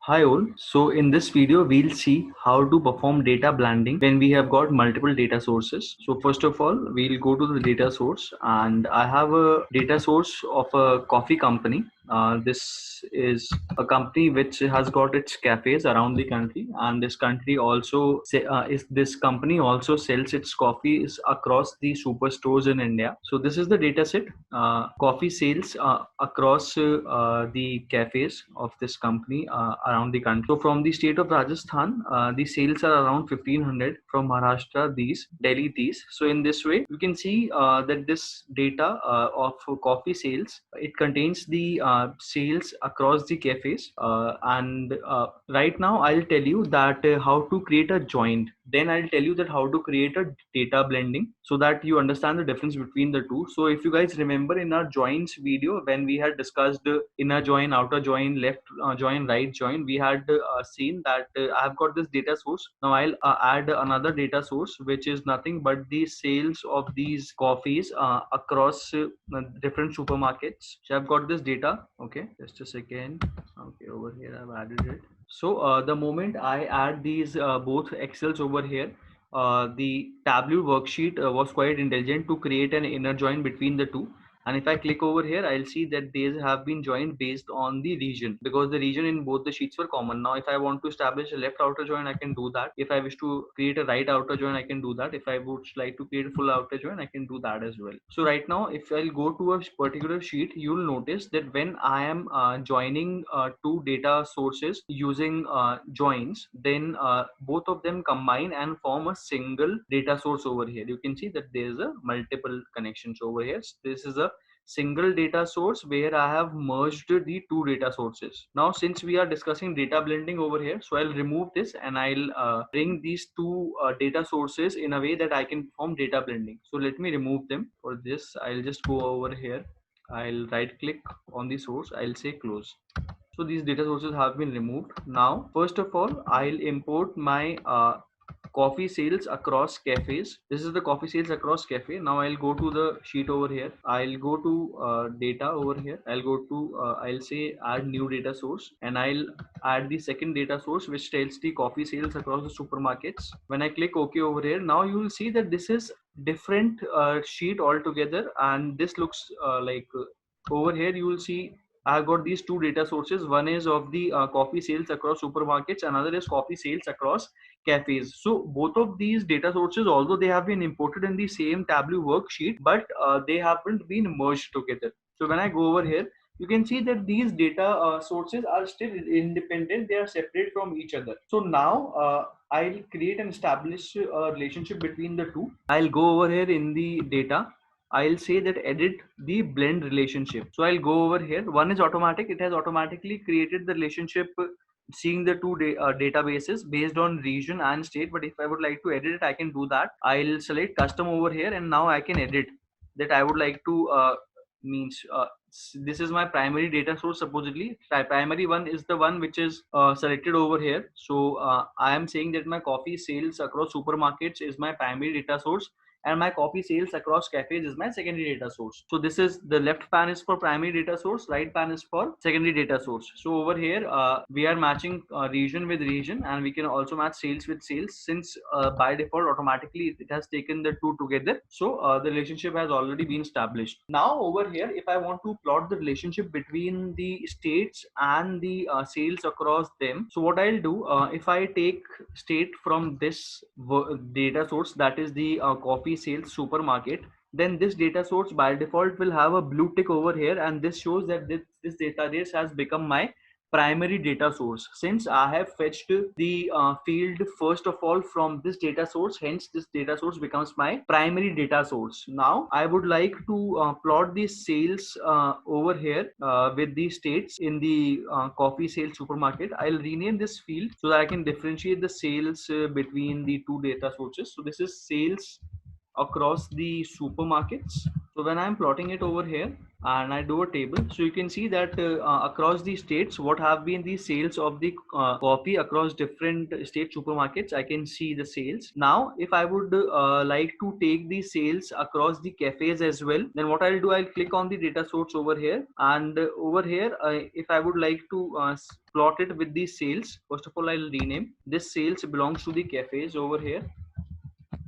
Hi all. So in this video, we'll see how to perform data blending when we have got multiple data sources. So first of all, we'll go to the data source, and I have a data source of a coffee company. This is a company which has got its cafes around the country, and this company also sells its coffees across the superstores in India. So this is the data set. Coffee sales across the cafes of this company around the country. So from the state of Rajasthan, the sales are around 1500. From Maharashtra, these, Delhi, these. So in this way, you can see that this data of coffee sales, it contains the sales across the cafes. And right now, I'll tell you that how to create a joint. Then I'll tell you that how to create a data blending so that you understand the difference between the two. So if you guys remember in our joins video, when we had discussed inner join, outer join, left join, right join, we had seen that I've got this data source. Now I'll add another data source, which is nothing but the sales of these coffees across different supermarkets. So I've got this data. Okay, just a second. Okay, over here I've added it. So the moment I add these both Excels over here, the Tableau worksheet was quite intelligent to create an inner join between the two. And if I click over here, I'll see that these have been joined based on the region, because the region in both the sheets were common. Now, if I want to establish a left outer join, I can do that. If I wish to create a right outer join, I can do that. If I would like to create a full outer join, I can do that as well. So right now, if I'll go to a particular sheet, you'll notice that when I am joining two data sources using joins, then both of them combine and form a single data source over here. You can see that there is a multiple connections over here. This is a single data source where I have merged the two data sources. Now, since we are discussing data blending over here, so I'll remove this and I'll bring these two data sources in a way that I can perform data blending. So let me remove them. For this, I'll just go over here. I'll right click on the source. I'll say close. So these data sources have been removed. Now, first of all, I'll import my coffee sales across cafes. This is the coffee sales across cafe. Now I'll go to the sheet over here. I'll go to data over here. I'll go to I'll say add new data source, and I'll add the second data source which tells the coffee sales across the supermarkets. When I click OK over here, now you will see that this is different sheet altogether, and this looks over here you will see I've got these two data sources. One is of the coffee sales across supermarkets, another is coffee sales across cafes. So both of these data sources, although they have been imported in the same Tableau worksheet, but they haven't been merged together. So when I go over here, you can see that these data sources are still independent. They are separate from each other. So now I'll create and establish a relationship between the two. I'll go over here in the data. I'll say that edit the blend relationship. So I'll go over here. One is automatic. It has automatically created the relationship seeing the two databases based on region and state. But if I would like to edit it, I can do that. I'll select custom over here, and now I can edit that I would like to means this is my primary data source. Supposedly primary one is the one which is selected over here. So I am saying that my coffee sales across supermarkets is my primary data source, and my copy sales across cafes is my secondary data source. So this is the left pan is for primary data source, right pan is for secondary data source. So over here we are matching region with region, and we can also match sales with sales, since by default automatically it has taken the two together. So the relationship has already been established. Now over here, if I want to plot the relationship between the states and the sales across them, so what I'll do, if I take state from this data source, that is the coffee sales supermarket, then this data source by default will have a blue tick over here, and this shows that this database has become my primary data source, since I have fetched the field first of all from this data source. Hence this data source becomes my primary data source. Now I would like to plot the sales over here with the states in the coffee sales supermarket. I'll rename this field so that I can differentiate the sales between the two data sources. So this is sales across the supermarkets. So when I'm plotting it over here, and I do a table. So you can see that across the states, what have been the sales of the coffee across different state supermarkets. I can see the sales. Now, if I would like to take the sales across the cafes as well, then what I'll do, I'll click on the data source over here, and over here, if I would like to plot it with the sales, first of all, I'll rename this. Sales belongs to the cafes over here.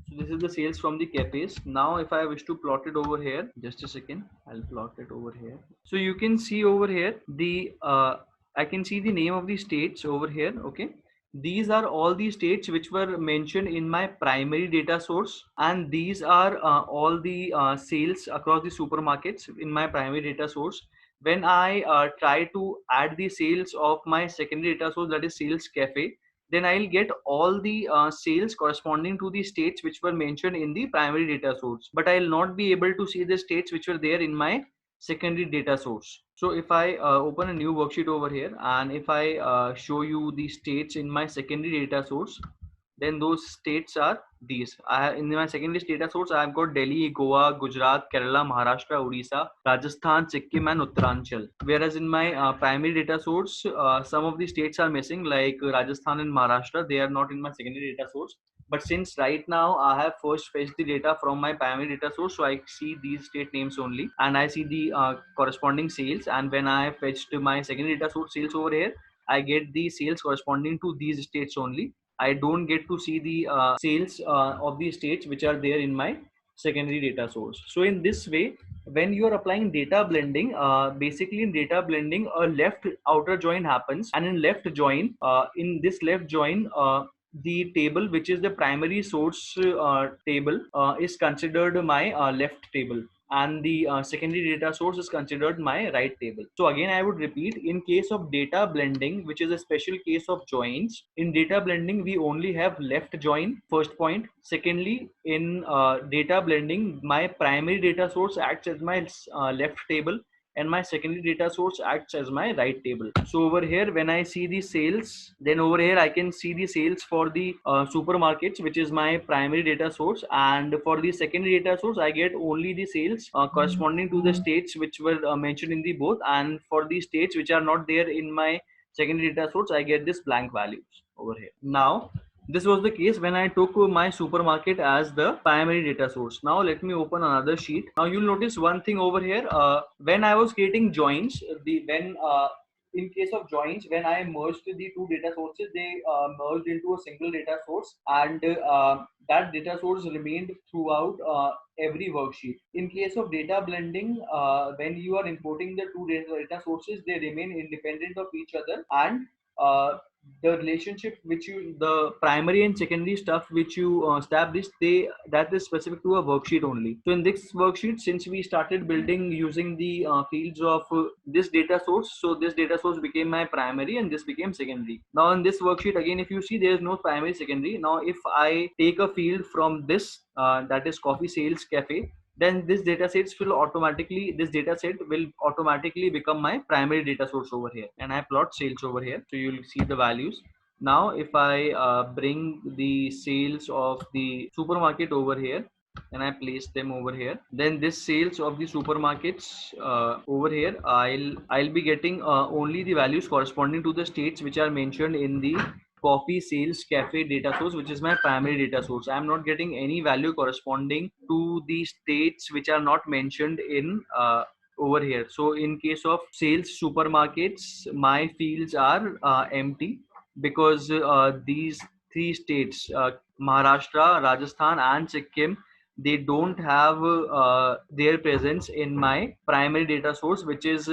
So this is the sales from the cafes. Now if I wish to plot it over here, just a second, I'll plot it over here. So you can see over here the I can see the name of the states over here. Okay, these are all the states which were mentioned in my primary data source, and these are all the sales across the supermarkets in my primary data source. When I try to add the sales of my secondary data source, that is sales cafe, then I'll get all the sales corresponding to the states which were mentioned in the primary data source, but I'll not be able to see the states which were there in my secondary data source. So if I open a new worksheet over here, and if I show you the states in my secondary data source, then those states are these. In my secondary data source, I've got Delhi, Goa, Gujarat, Kerala, Maharashtra, Odisha, Rajasthan, Sikkim, and Uttaranchal. Whereas in my primary data source, some of the states are missing, like Rajasthan and Maharashtra. They are not in my secondary data source. But since right now I have first fetched the data from my primary data source, so I see these state names only, and I see the corresponding sales. And when I fetched my secondary data source sales over here, I get the sales corresponding to these states only. I don't get to see the sales of the states which are there in my secondary data source. So in this way, when you are applying data blending, basically in data blending, a left outer join happens, and in left join, in this left join, the table which is the primary source table is considered my left table, and the secondary data source is considered my right table. So again, I would repeat, in case of data blending, which is a special case of joins, in data blending we only have left join, first point. Secondly, in data blending, my primary data source acts as my left table, and my secondary data source acts as my right table. So over here, when I see the sales, then over here I can see the sales for the supermarkets, which is my primary data source, and for the secondary data source I get only the sales corresponding to the states which were mentioned in the both, and for the states which are not there in my secondary data source, I get this blank values over here. Now this was the case when I took my supermarket as the primary data source. Now let me open another sheet. Now you'll notice one thing over here. When I was creating joins, in case of joins, when I merged the two data sources, they merged into a single data source, and that data source remained throughout every worksheet. In case of data blending, when you are importing the two data sources, they remain independent of each other, and the relationship which you, the primary and secondary stuff which you established, they, that is specific to a worksheet only. So in this worksheet, since we started building using the fields of this data source, so this data source became my primary and this became secondary. Now in this worksheet, again, if you see, there is no primary secondary. Now if I take a field from this, that is coffee sales cafe, then this data sets will automatically, this data set will automatically become my primary data source over here, and I plot sales over here, so you'll see the values. Now if I bring the sales of the supermarket over here and I place them over here, then this sales of the supermarkets over here, I'll be getting only the values corresponding to the states which are mentioned in the coffee sales cafe data source, which is my primary data source. I'm not getting any value corresponding to the states which are not mentioned in over here. So in case of sales supermarkets, my fields are empty, because these three states, Maharashtra, Rajasthan, and Sikkim, they don't have their presence in my primary data source, which is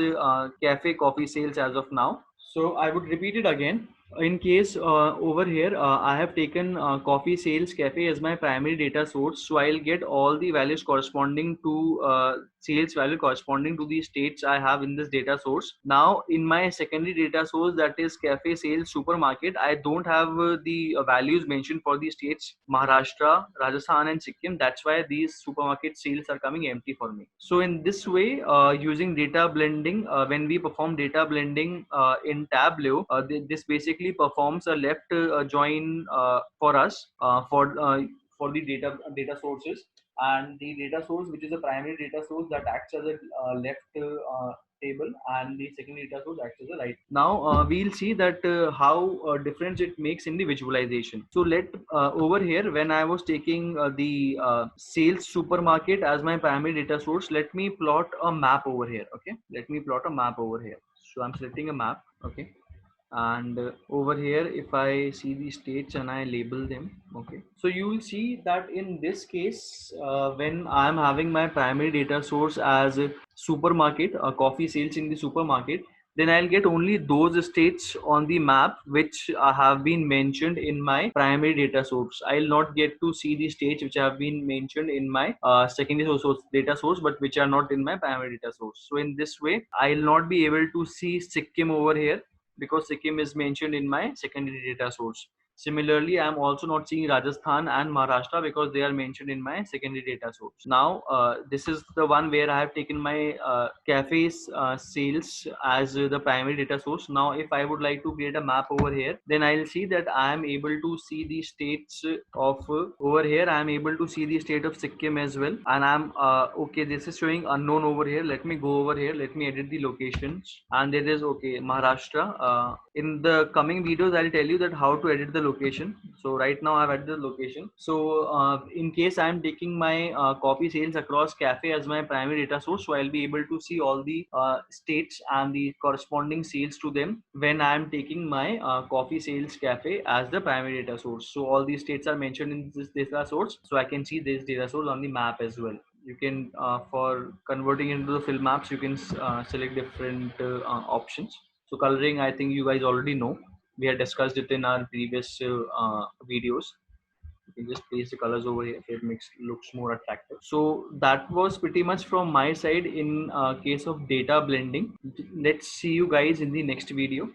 cafe coffee sales as of now. So I would repeat it again. In case over here, I have taken coffee sales cafe as my primary data source, so I'll get all the values corresponding to sales value corresponding to the states I have in this data source. Now in my secondary data source, that is cafe sales supermarket, I don't have the values mentioned for the states Maharashtra, Rajasthan, and Sikkim. That's why these supermarket sales are coming empty for me. So in this way, using data blending, when we perform data blending in Tableau, this basically performs a left join for us for the data sources, and the data source, which is a primary data source that acts as a left table, and the second data source acts as a right. Now we'll see that how difference it makes in the visualization. So let over here, when I was taking the sales supermarket as my primary data source, let me plot a map over here. Okay, let me plot a map over here. So I'm selecting a map. Okay, and over here if I see the states and I label them. Okay, so you will see that in this case, when I'm having my primary data source as a supermarket, coffee sales in the supermarket, then I'll get only those states on the map which have been mentioned in my primary data source. I'll not get to see the states which have been mentioned in my secondary source data source, but which are not in my primary data source. So in this way, I'll not be able to see Sikkim over here because Sikkim is mentioned in my secondary data source. Similarly, I am also not seeing Rajasthan and Maharashtra because they are mentioned in my secondary data source. Now, this is the one where I have taken my cafes sales as the primary data source. Now, if I would like to create a map over here, then I'll see that I am able to see the states of over here. I am able to see the state of Sikkim as well. And I'm okay, this is showing unknown over here. Let me go over here. Let me edit the locations. And there is okay, Maharashtra. In the coming videos, I'll tell you that how to edit the location. So right now I've added the location. So in case I'm taking my coffee sales across cafe as my primary data source, so I'll be able to see all the states and the corresponding sales to them when I'm taking my coffee sales cafe as the primary data source. So all these states are mentioned in this data source, so I can see this data source on the map as well. You can for converting into the fill maps, you can select different options. So coloring, I think you guys already know. We had discussed it in our previous videos. You can just place the colors over here so it makes looks more attractive. So that was pretty much from my side in case of data blending. Let's see you guys in the next video.